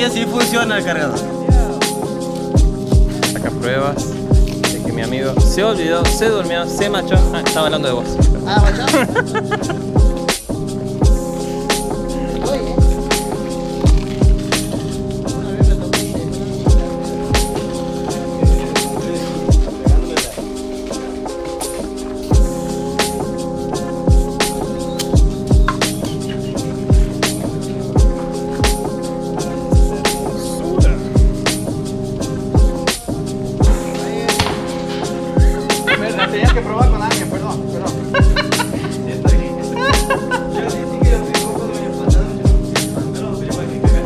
que sí funciona el cargador. Saca pruebas de que mi amigo se olvidó, se durmió, se machó. Ah, estaba hablando de vos. Ah, ¿machó? Tenías que probar con alguien, perdón. Sí, está bien. Yo sí que lo digo cuando me pasaron, pero igual que cagar.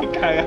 Que caga.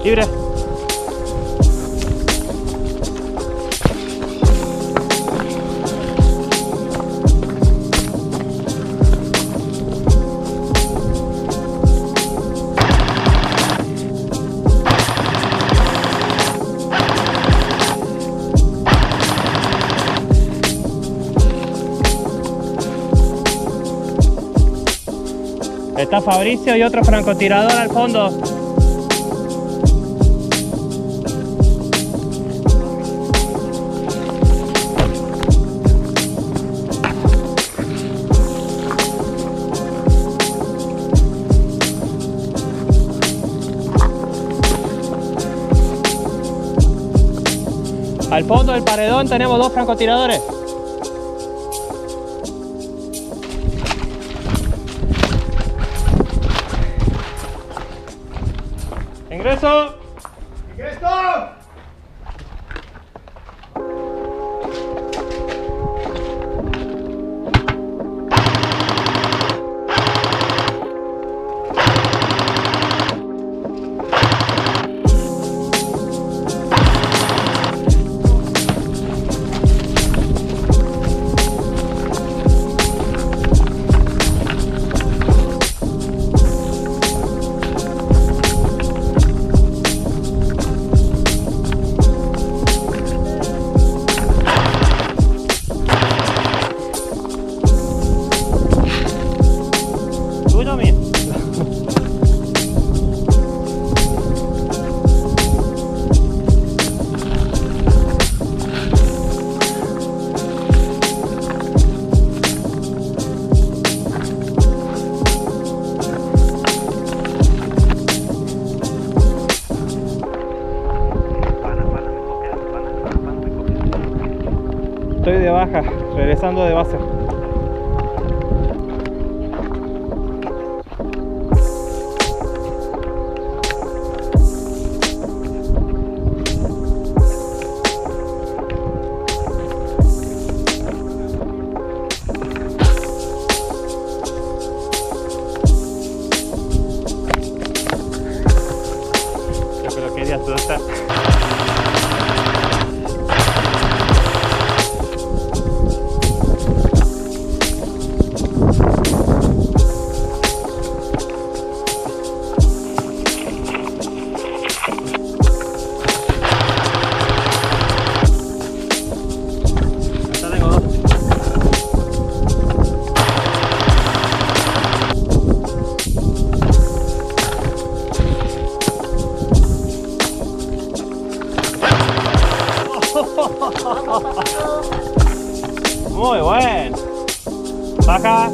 Libre. Está Fabricio y otro francotirador al fondo. Al fondo del paredón tenemos dos francotiradores. ¡Ingreso! ¡Ingreso! ¿Tuyo o mío? Estoy de baja, regresando de base. Pero querías tú estar. Muy bueno. Baja.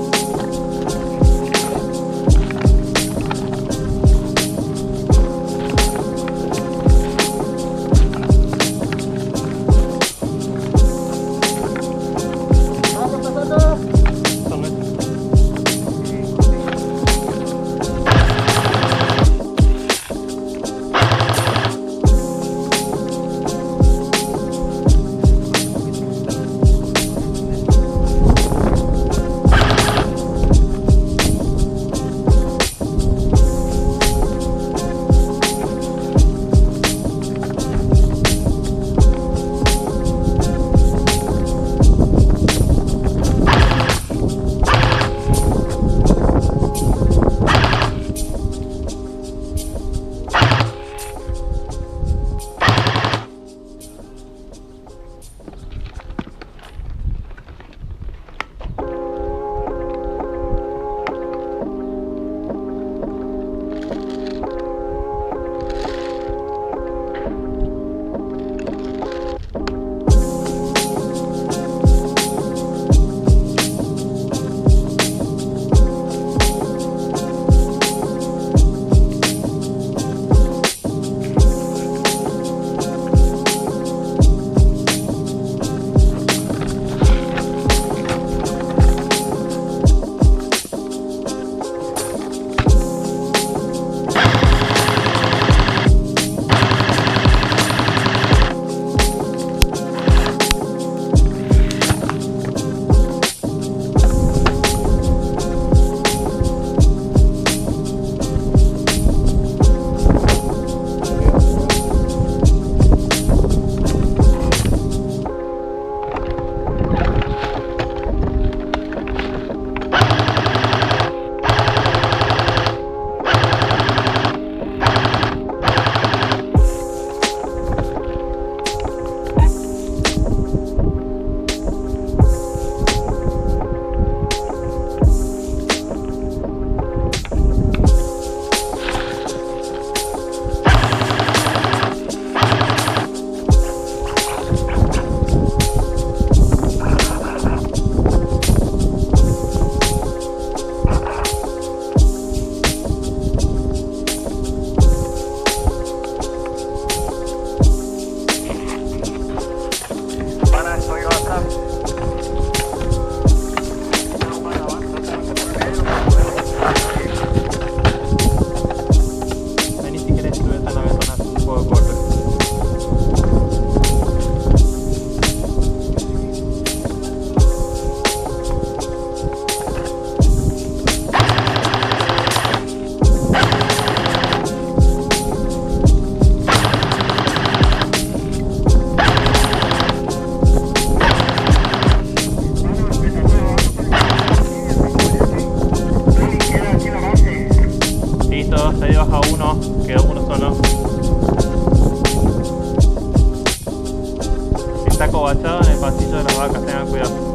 agachado en el pasillo de las vacas, tengan cuidado.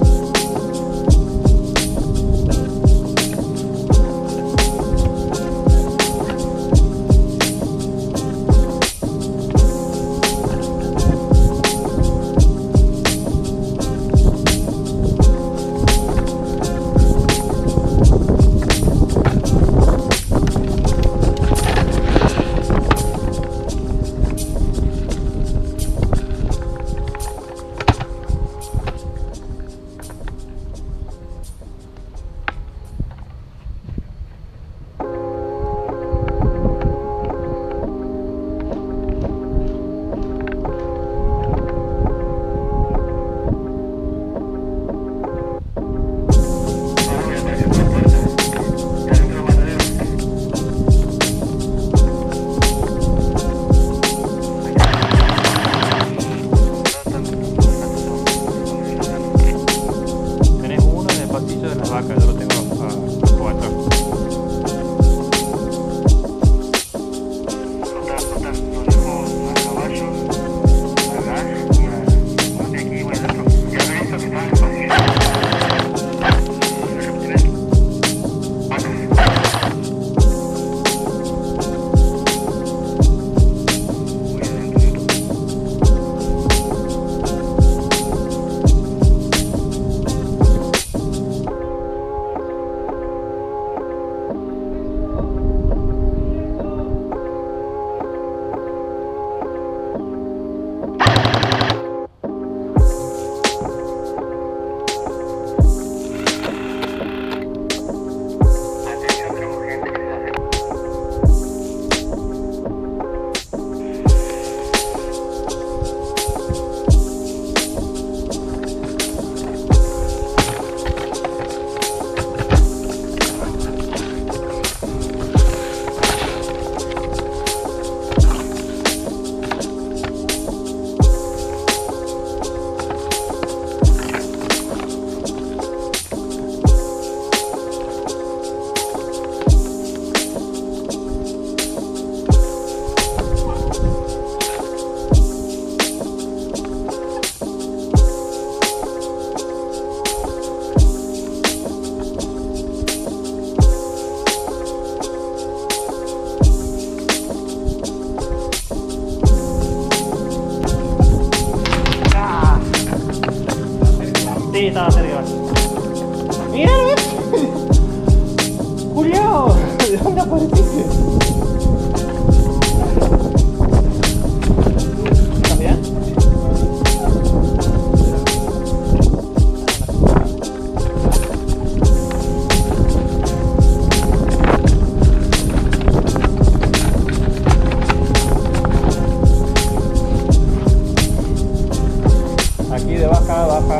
Yo lo tengo a 4. Sí, estaba cerca. ¡Mira! ¡Juliao! ¿De dónde apareciste? ¿Estás bien? Aquí de baja, baja.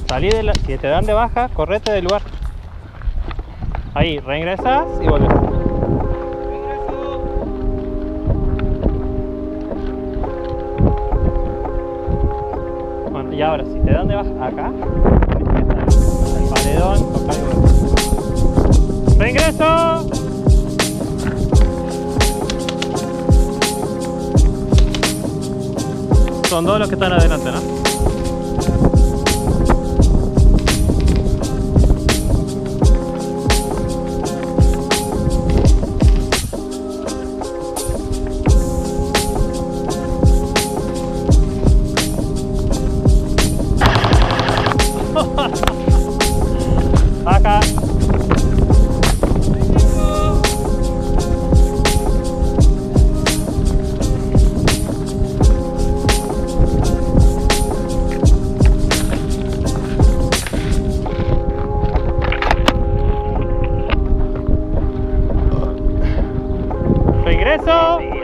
Salí de la... Si te dan de baja, correte del lugar. Ahí, reingresas y volvés. Bueno, y ahora, si te dan de baja acá, el paredón, toca y volvés. ¡Reingreso! Son dos los que están adelante, ¿no? Acá. Regreso.